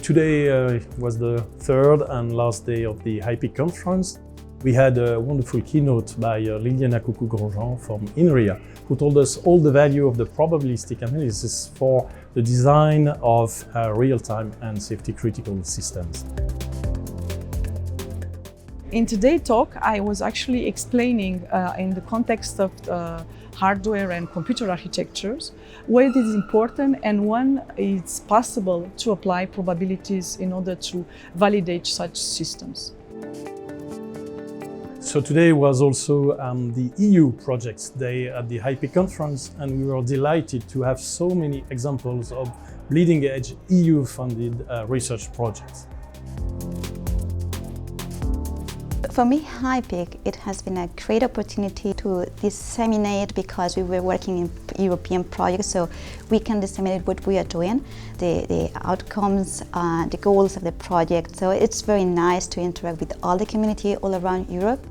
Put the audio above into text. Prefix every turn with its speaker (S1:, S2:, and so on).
S1: Today was the third and last day of the HiPEAC conference. We had a wonderful keynote by Liliana Cucu-Grosjean from INRIA, who told us all the value of the probabilistic analysis for the design of real-time and safety-critical systems.
S2: In today's talk, I was actually explaining in the context of hardware and computer architectures why it is important and when it's possible to apply probabilities in order to validate such systems.
S1: So today was also the EU Projects Day at the HiPEAC conference, and we were delighted to have so many examples of bleeding-edge EU-funded research projects.
S3: For me, HiPEAC, it has been a great opportunity to disseminate, because we were working in European projects, so we can disseminate what we are doing, the outcomes, the goals of the project. So it's very nice to interact with all the community all around Europe.